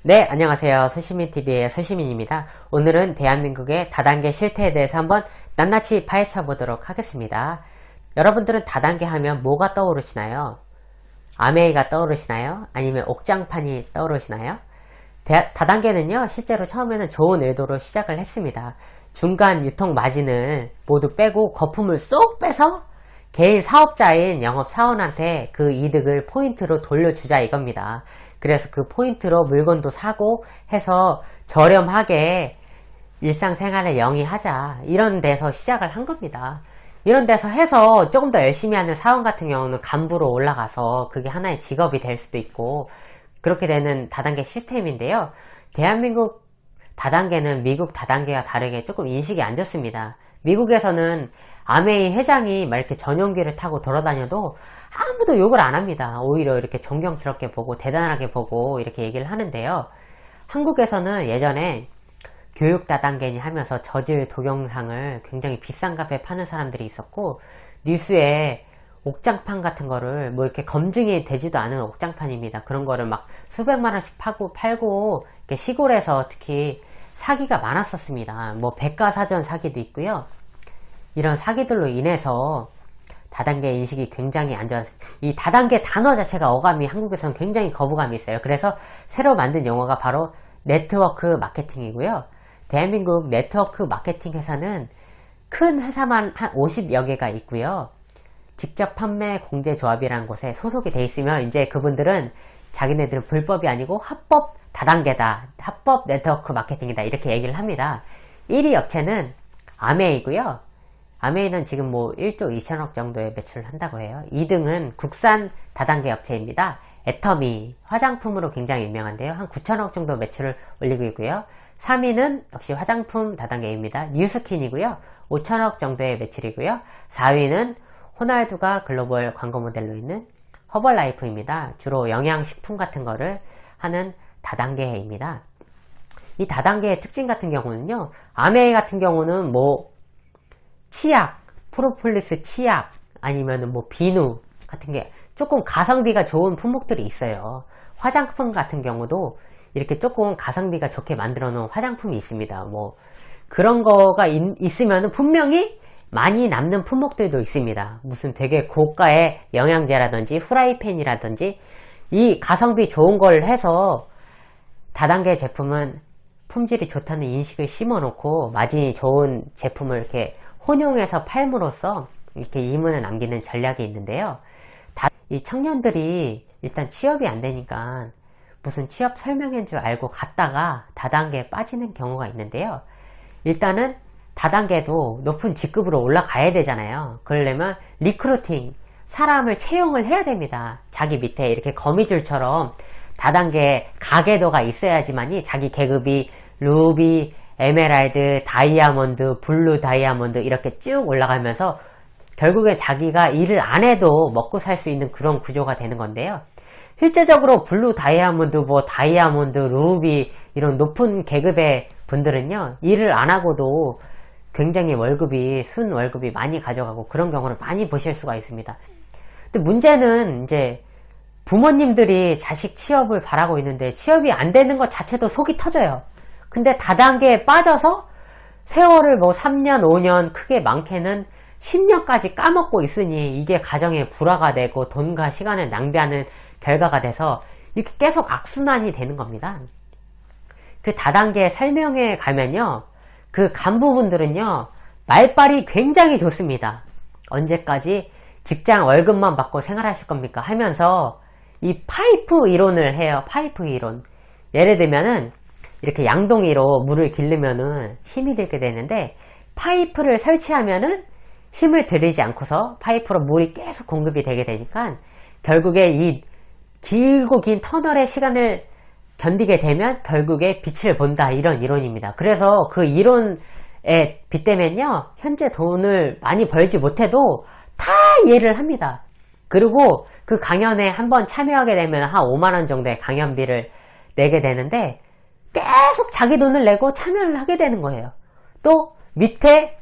네, 안녕하세요. 수시민TV의 수시민입니다. 오늘은 대한민국의 다단계 실태에 대해서 한번 낱낱이 파헤쳐 보도록 하겠습니다. 여러분들은 다단계 하면 뭐가 떠오르시나요? 아메이가 떠오르시나요? 아니면 옥장판이 떠오르시나요? 다단계는요, 실제로 처음에는 좋은 의도로 시작을 했습니다. 중간 유통 마진을 모두 빼고 거품을 쏙 빼서 개인 사업자인 영업사원한테 그 이득을 포인트로 돌려주자 이겁니다. 그래서 그 포인트로 물건도 사고 해서 저렴하게 일상생활을 영위하자, 이런 데서 시작을 한 겁니다. 이런 데서 해서 조금 더 열심히 하는 사원 같은 경우는 간부로 올라가서 그게 하나의 직업이 될 수도 있고, 그렇게 되는 다단계 시스템인데요. 대한민국 다단계는 미국 다단계와 다르게 조금 인식이 안 좋습니다. 미국에서는 아메이 회장이 막 이렇게 전용기를 타고 돌아다녀도 아무도 욕을 안 합니다. 오히려 이렇게 존경스럽게 보고 대단하게 보고 이렇게 얘기를 하는데요. 한국에서는 예전에 교육 다단계니 하면서 저질 동영상을 굉장히 비싼 값에 파는 사람들이 있었고, 뉴스에 옥장판 같은 거를 뭐 이렇게 검증이 되지도 않은 옥장판입니다. 그런 거를 막 수백만 원씩 팔고 이렇게 시골에서 특히 사기가 많았었습니다. 뭐 백과사전 사기도 있고요. 이런 사기들로 인해서 다단계 인식이 굉장히 안 좋았습니다. 이 다단계 단어 자체가 어감이 한국에서는 굉장히 거부감이 있어요. 그래서 새로 만든 용어가 바로 네트워크 마케팅이고요. 대한민국 네트워크 마케팅 회사는 큰 회사만 한 50여 개가 있고요. 직접 판매 공제조합이라는 곳에 소속이 돼 있으면 이제 그분들은 자기네들은 불법이 아니고 합법 다단계다, 합법 네트워크 마케팅이다, 이렇게 얘기를 합니다. 1위 업체는 아메이고요. 아메이는 지금 뭐 1조 2천억 정도의 매출을 한다고 해요. 2등은 국산 다단계 업체입니다. 애터미, 화장품으로 굉장히 유명한데요. 한 9천억 정도 매출을 올리고 있고요. 3위는 역시 화장품 다단계입니다. 뉴스킨이고요. 5천억 정도의 매출이고요. 4위는 호날두가 글로벌 광고 모델로 있는 허벌라이프입니다. 주로 영양식품 같은 거를 하는 다단계입니다. 이 다단계의 특징 같은 경우는요, 아메이 같은 경우는 뭐 치약, 프로폴리스 치약, 아니면은 뭐 비누 같은 게 조금 가성비가 좋은 품목들이 있어요. 화장품 같은 경우도 이렇게 조금 가성비가 좋게 만들어 놓은 화장품이 있습니다. 뭐 그런 거가 있으면 분명히 많이 남는 품목들도 있습니다. 무슨 되게 고가의 영양제라든지 후라이팬이라든지 이 가성비 좋은 걸 해서 다단계 제품은 품질이 좋다는 인식을 심어 놓고 마진이 좋은 제품을 이렇게 혼용해서 팔므로써 이렇게 이문을 남기는 전략이 있는데요. 이 청년들이 일단 취업이 안 되니까 무슨 취업 설명인 줄 알고 갔다가 다단계에 빠지는 경우가 있는데요. 일단은 다단계도 높은 직급으로 올라가야 되잖아요. 그러려면 리크루팅, 사람을 채용을 해야 됩니다. 자기 밑에 이렇게 거미줄처럼 다단계 가계도가 있어야지만이 자기 계급이 루비, 에메랄드, 다이아몬드, 블루 다이아몬드 이렇게 쭉 올라가면서 결국에 자기가 일을 안 해도 먹고 살 수 있는 그런 구조가 되는 건데요. 실제적으로 블루 다이아몬드, 뭐 다이아몬드, 루비 이런 높은 계급의 분들은요, 일을 안 하고도 굉장히 월급이, 순 월급이 많이 가져가고 그런 경우를 많이 보실 수가 있습니다. 근데 문제는 이제 부모님들이 자식 취업을 바라고 있는데 취업이 안 되는 것 자체도 속이 터져요. 근데 다단계에 빠져서 세월을 뭐 3년, 5년, 크게 많게는 10년까지 까먹고 있으니 이게 가정에 불화가 되고 돈과 시간을 낭비하는 결과가 돼서 이렇게 계속 악순환이 되는 겁니다. 그 다단계 설명회에 가면요, 그 간부분들은요, 말빨이 굉장히 좋습니다. 언제까지 직장 월급만 받고 생활하실 겁니까? 하면서 이 파이프 이론을 해요. 파이프 이론. 예를 들면은 이렇게 양동이로 물을 기르면은 힘이 들게 되는데, 파이프를 설치하면은 힘을 들이지 않고서 파이프로 물이 계속 공급이 되게 되니까 결국에 이 길고 긴 터널의 시간을 견디게 되면 결국에 빛을 본다, 이런 이론입니다. 그래서 그 이론에 빗대면요, 현재 돈을 많이 벌지 못해도 다 이해를 합니다. 그리고 그 강연에 한번 참여하게 되면 한 5만원 정도의 강연비를 내게 되는데 계속 자기 돈을 내고 참여를 하게 되는 거예요. 또 밑에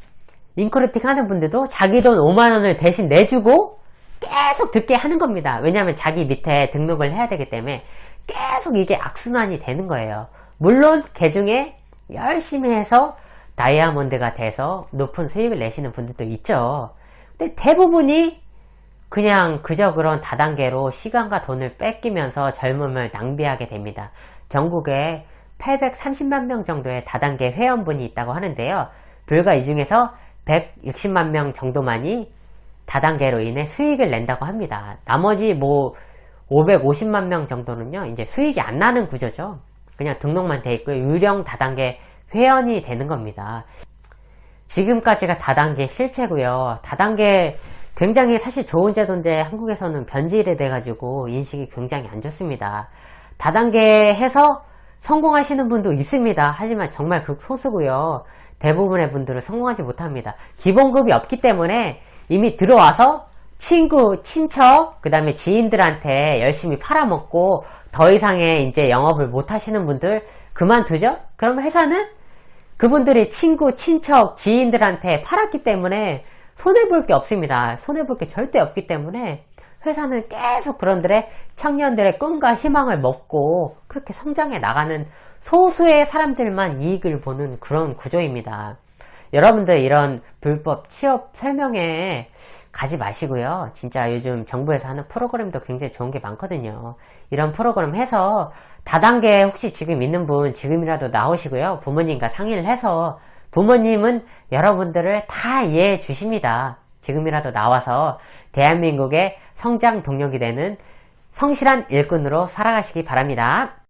인크루팅 하는 분들도 자기 돈 5만원을 대신 내주고 계속 듣게 하는 겁니다. 왜냐하면 자기 밑에 등록을 해야 되기 때문에 계속 이게 악순환이 되는 거예요. 물론 그 중에 열심히 해서 다이아몬드가 돼서 높은 수익을 내시는 분들도 있죠. 근데 대부분이 그냥 그저 그런 다단계로 시간과 돈을 뺏기면서 젊음을 낭비하게 됩니다. 전국에 830만 명 정도의 다단계 회원분이 있다고 하는데요. 불과 이 중에서 160만 명 정도만이 다단계로 인해 수익을 낸다고 합니다. 나머지 550만 명 정도는요, 이제 수익이 안 나는 구조죠. 그냥 등록만 돼 있고 유령 다단계 회원이 되는 겁니다. 지금까지가 다단계 실체고요. 다단계 굉장히 사실 좋은 제도인데 한국에서는 변질이 돼가지고 인식이 굉장히 안 좋습니다. 다단계 해서 성공하시는 분도 있습니다. 하지만 정말 극소수고요. 대부분의 분들은 성공하지 못합니다. 기본급이 없기 때문에 이미 들어와서 친구, 친척, 그 다음에 지인들한테 열심히 팔아먹고 더 이상의 이제 영업을 못 하시는 분들 그만두죠? 그럼 회사는 그분들이 친구, 친척, 지인들한테 팔았기 때문에 손해볼 게 없습니다. 손해볼 게 절대 없기 때문에 회사는 계속 그런들의 청년들의 꿈과 희망을 먹고 그렇게 성장해 나가는 소수의 사람들만 이익을 보는 그런 구조입니다. 여러분들 이런 불법 취업 설명회 가지 마시고요. 진짜 요즘 정부에서 하는 프로그램도 굉장히 좋은 게 많거든요. 이런 프로그램 해서 다단계 혹시 지금 있는 분 지금이라도 나오시고요. 부모님과 상의를 해서 부모님은 여러분들을 다 이해해 주십니다. 지금이라도 나와서 대한민국의 성장 동력이 되는 성실한 일꾼으로 살아가시기 바랍니다.